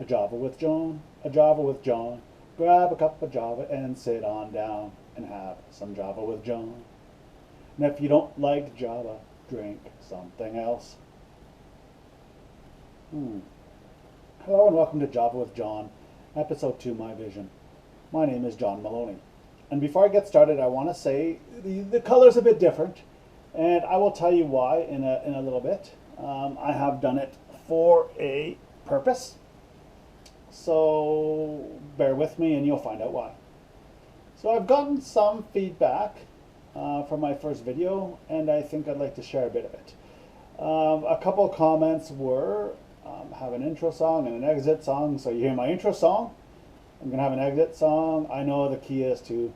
A Java with John, a Java with John. Grab a cup of Java and sit on down and have some Java with John. And if you don't like Java, drink something else. Hello and welcome to Java with John, episode 2, My Vision. My name is John Maloney. And before I get started, I want to say the color's a bit different, and I will tell you why in a little bit. I have done it for a purpose, so bear with me and you'll find out why. So I've gotten some feedback from my first video, and I think I'd like to share a bit of it. A couple of comments were, have an intro song and an exit song. So you hear my intro song, I'm going to have an exit song. I know the key is to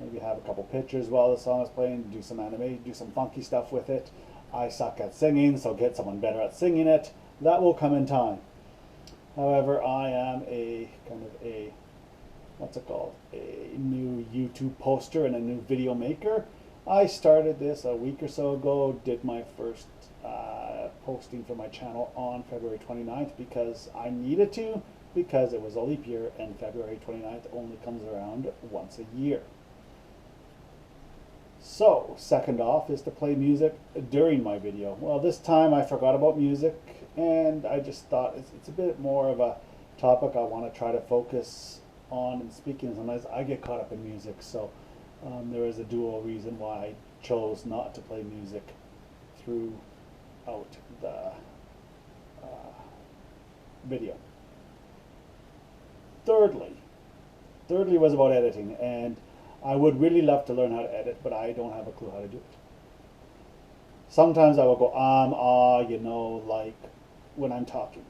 maybe have a couple pictures while the song is playing, do some animation, do some funky stuff with it. I suck at singing, so get someone better at singing it. That will come in time. However, I am a what's it called? A new YouTube poster and a new video maker. I started this a week or so ago, did my first posting for my channel on February 29th because I needed to, because it was a leap year and February 29th only comes around once a year. So, second off is to play music during my video. Well, this time I forgot about music and I just thought it's a bit more of a topic I want to try to focus on and speaking. Sometimes I get caught up in music, so there is a dual reason why I chose not to play music throughout the video. Thirdly was about editing, and I would really love to learn how to edit, but I don't have a clue how to do it. Sometimes I will go like when I'm talking.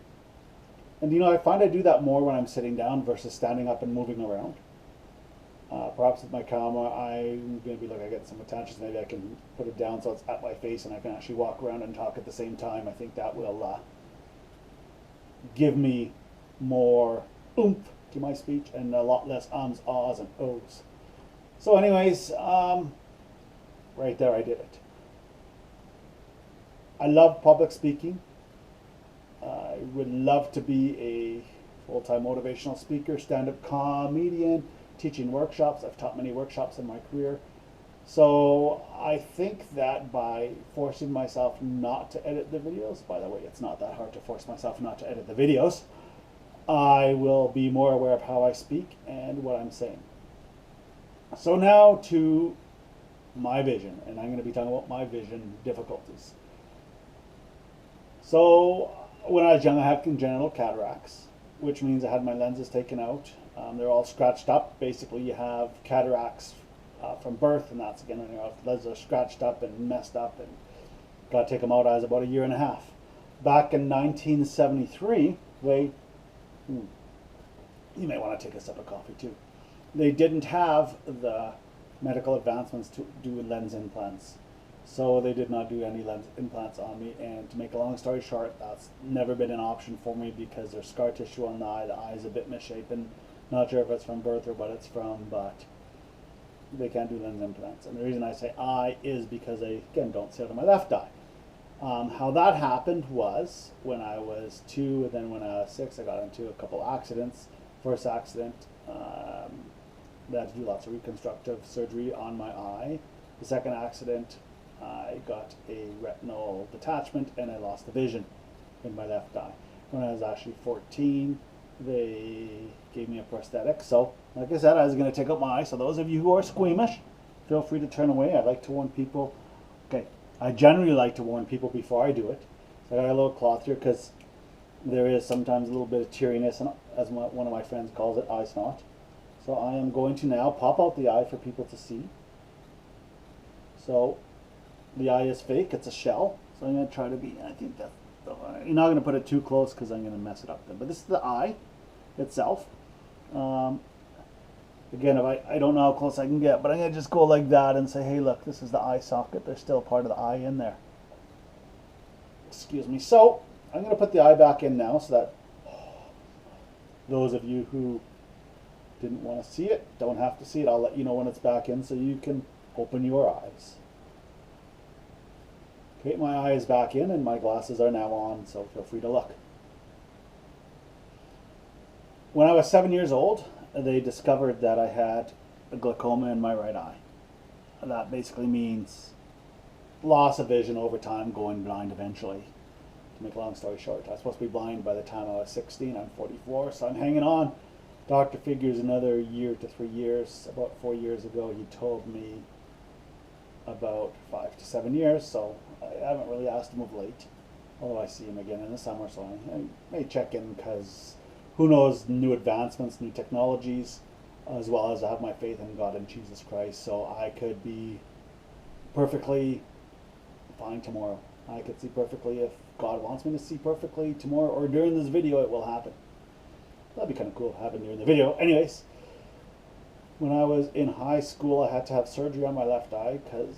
And I find I do that more when I'm sitting down versus standing up and moving around. Perhaps with my camera, I'm going to be I get some attention. Maybe I can put it down so it's at my face and I can actually walk around and talk at the same time. I think that will give me more oomph to my speech and a lot less ums, ahs, and ohs. So anyways, right there I did it. I love public speaking. I would love to be a full-time motivational speaker, stand-up comedian, teaching workshops. I've taught many workshops in my career. So I think that by forcing myself not to edit the videos, by the way, it's not that hard to force myself not to edit the videos, I will be more aware of how I speak and what I'm saying. So now to my vision, and I'm going to be talking about my vision difficulties. So when I was young, I had congenital cataracts, which means I had my lenses taken out. They're all scratched up. Basically, you have cataracts from birth, and that's again when your lenses are scratched up and messed up, and got to take them out. I was about a year and a half. Back in 1973, you may want to take a sip of coffee too. They didn't have the medical advancements to do lens implants. So they did not do any lens implants on me, and to make a long story short, that's never been an option for me because there's scar tissue on the eye is a bit misshapen. Not sure if it's from birth or what it's from, but they can't do lens implants. And the reason I say eye is because I, again, don't see out of my left eye. How that happened was when I was 2, and then when I was 6, I got into a couple accidents. First accident, they had to do lots of reconstructive surgery on my eye. The second accident, I got a retinal detachment and I lost the vision in my left eye. When I was actually 14, they gave me a prosthetic. So, like I said, I was going to take out my eye. So those of you who are squeamish, feel free to turn away. I like to warn people. Okay, I generally like to warn people before I do it. So I got a little cloth here because there is sometimes a little bit of teariness, and as one of my friends calls it, eye snot. So I am going to now pop out the eye for people to see. So the eye is fake, it's a shell. So I'm going to try to be, I think that, you're not going to put it too close because I'm going to mess it up then. But this is the eye itself. Again, if I don't know how close I can get, but I'm going to just go like that and say, hey look, this is the eye socket. There's still part of the eye in there. Excuse me. So I'm going to put the eye back in now so that those of you who didn't want to see it don't have to see it. I'll let you know when it's back in so you can open your eyes. Okay, my eye is back in and my glasses are now on, so feel free to look. When I was 7 years old, they discovered that I had a glaucoma in my right eye. That basically means loss of vision over time, going blind eventually. To make a long story short, I was supposed to be blind by the time I was 16. I'm 44, so I'm hanging on. Doctor figures another year to 3 years. About 4 years ago, he told me about 5 to 7 years, so I haven't really asked him of late. Although I see him again in the summer, so I may check in, because who knows, new advancements, new technologies, as well as I have my faith in God and Jesus Christ, so I could be perfectly fine tomorrow. I could see perfectly if God wants me to see perfectly tomorrow, or during this video it will happen. That'd be kind of cool to happen during the video. Anyways, when I was in high school, I had to have surgery on my left eye because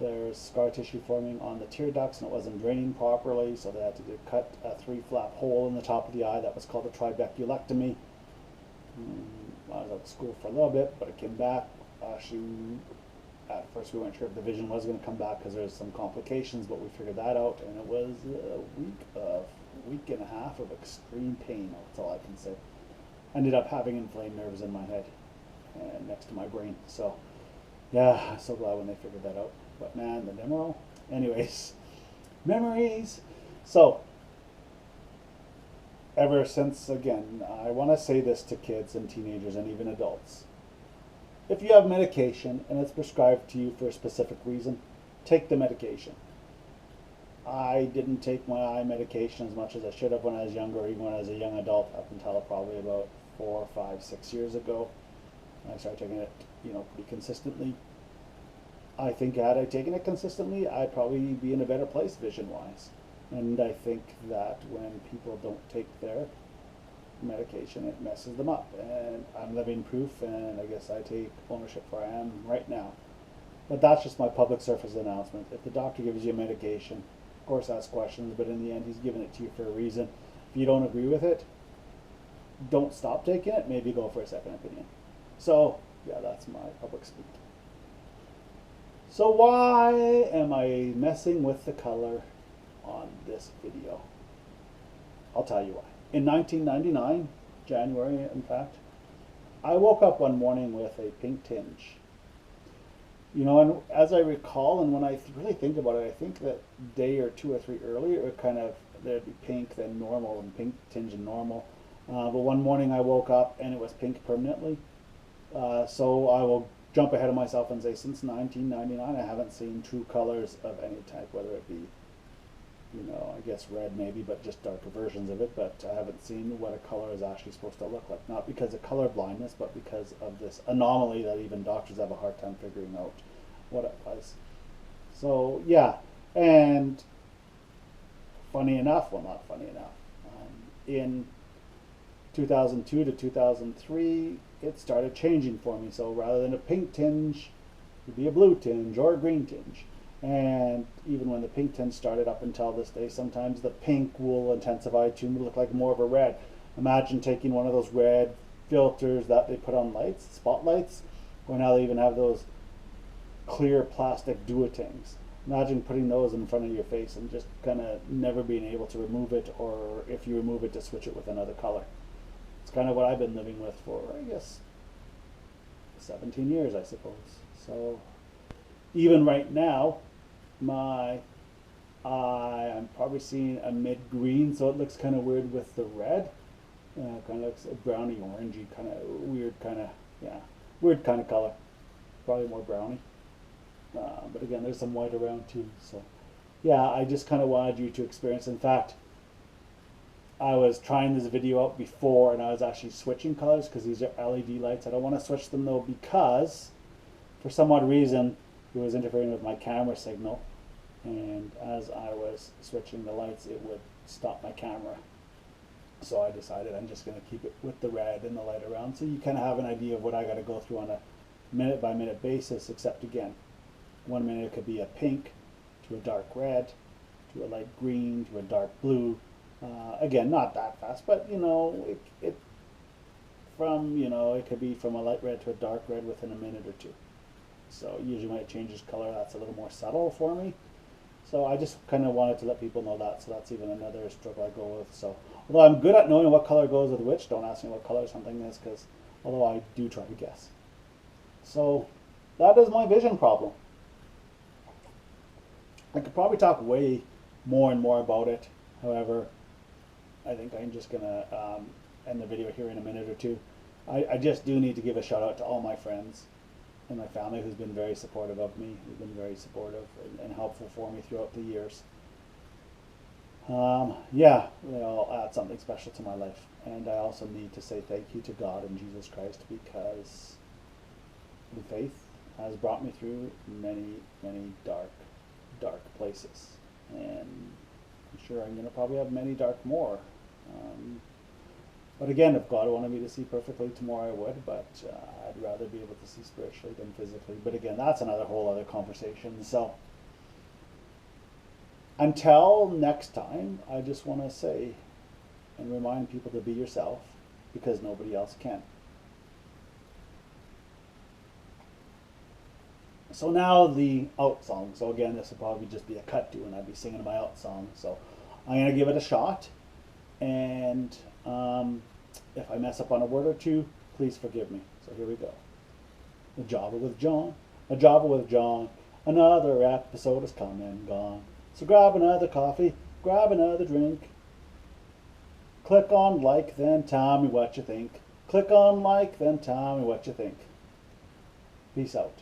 there's scar tissue forming on the tear ducts and it wasn't draining properly, so they had to cut a 3-flap hole in the top of the eye. That was called a trabeculectomy. I was out of school for a little bit, but it came back. At first we weren't sure if the vision was going to come back because there's some complications, but we figured that out, and it was a week and a half of extreme pain. That's all I can say. Ended up having inflamed nerves in my head and next to my brain. So yeah, I'm so glad when they figured that out. But man, the demo. Anyways, memories. So ever since, again, I want to say this to kids and teenagers and even adults. If you have medication and it's prescribed to you for a specific reason, take the medication. I didn't take my eye medication as much as I should have when I was younger, or even when I was a young adult, up until probably about 4, 5, 6 years ago. I started taking it, pretty consistently. I think had I taken it consistently, I'd probably be in a better place vision-wise. And I think that when people don't take their medication, it messes them up. And I'm living proof, and I guess I take ownership where I am right now. But that's just my public service announcement. If the doctor gives you a medication, of course ask questions, but in the end he's giving it to you for a reason. If you don't agree with it, don't stop taking it, maybe go for a second opinion. So yeah, that's my public speak. So why am I messing with the color on this video? I'll tell you why. In 1999, January in fact, I woke up one morning with a pink tinge. And as I recall, and when I really think about it, I think that day or 2 or 3 earlier, it there'd be pink, then normal, and pink tinge and normal. But one morning I woke up and it was pink permanently. So I will jump ahead of myself and say, since 1999, I haven't seen true colors of any type, whether it be, I guess red maybe, but just darker versions of it. But I haven't seen what a color is actually supposed to look like. Not because of color blindness, but because of this anomaly that even doctors have a hard time figuring out what it was. So yeah, and funny enough, well, not funny enough, in 2002 to 2003, it started changing for me. So rather than a pink tinge, it would be a blue tinge or a green tinge. And even when the pink tinge started up until this day, sometimes the pink will intensify to look like more of a red. Imagine taking one of those red filters that they put on lights, spotlights, or now they even have those clear plastic duotangs. Imagine putting those in front of your face and just kind of never being able to remove it, or if you remove it, to switch it with another color. It's kind of what I've been living with for, I guess, 17 years, I suppose. So even right now, my eye, I'm probably seeing a mid-green, so it looks kind of weird with the red. Kind of looks a browny orangey, kind of weird, weird kind of color. Probably more browny. But again, there's some white around too. So yeah, I just kind of wanted you to experience. In fact, I was trying this video out before, and I was actually switching colors because these are LED lights. I don't want to switch them though, because for some odd reason it was interfering with my camera signal, and as I was switching the lights, it would stop my camera. So I decided I'm just going to keep it with the red and the light around, so you kind of have an idea of what I got to go through on a minute by minute basis. Except again, 1 minute it could be a pink to a dark red to a light green to a dark blue. Again, not that fast, but it could be from a light red to a dark red within a minute or two. So usually when it changes color, that's a little more subtle for me. So I just kind of wanted to let people know that. So that's even another struggle I go with. So Although I'm good at knowing what color goes with which, don't ask me what color something is, because although I do try to guess. So that is my vision problem. I could probably talk way more and more about it. However, I think I'm just gonna end the video here in a minute or two. I just do need to give a shout out to all my friends and my family who's been very supportive of me, who've been very supportive and helpful for me throughout the years. Yeah, they all add something special to my life. And I also need to say thank you to God and Jesus Christ, because the faith has brought me through many, many dark, dark places. And I'm sure I'm going to probably have many dark more. But again, if God wanted me to see perfectly tomorrow, I would, but I'd rather be able to see spiritually than physically. But again, that's another whole other conversation. So until next time, I just want to say and remind people to be yourself, because nobody else can. So now the out song. So again, this will probably just be a cut to, and I'd be singing my out song. So I'm going to give it a shot. And if I mess up on a word or two, please forgive me. So here we go. A Java with John, a Java with John. Another episode has come and gone. So grab another coffee, grab another drink. Click on like, then tell me what you think. Click on like, then tell me what you think. Peace out.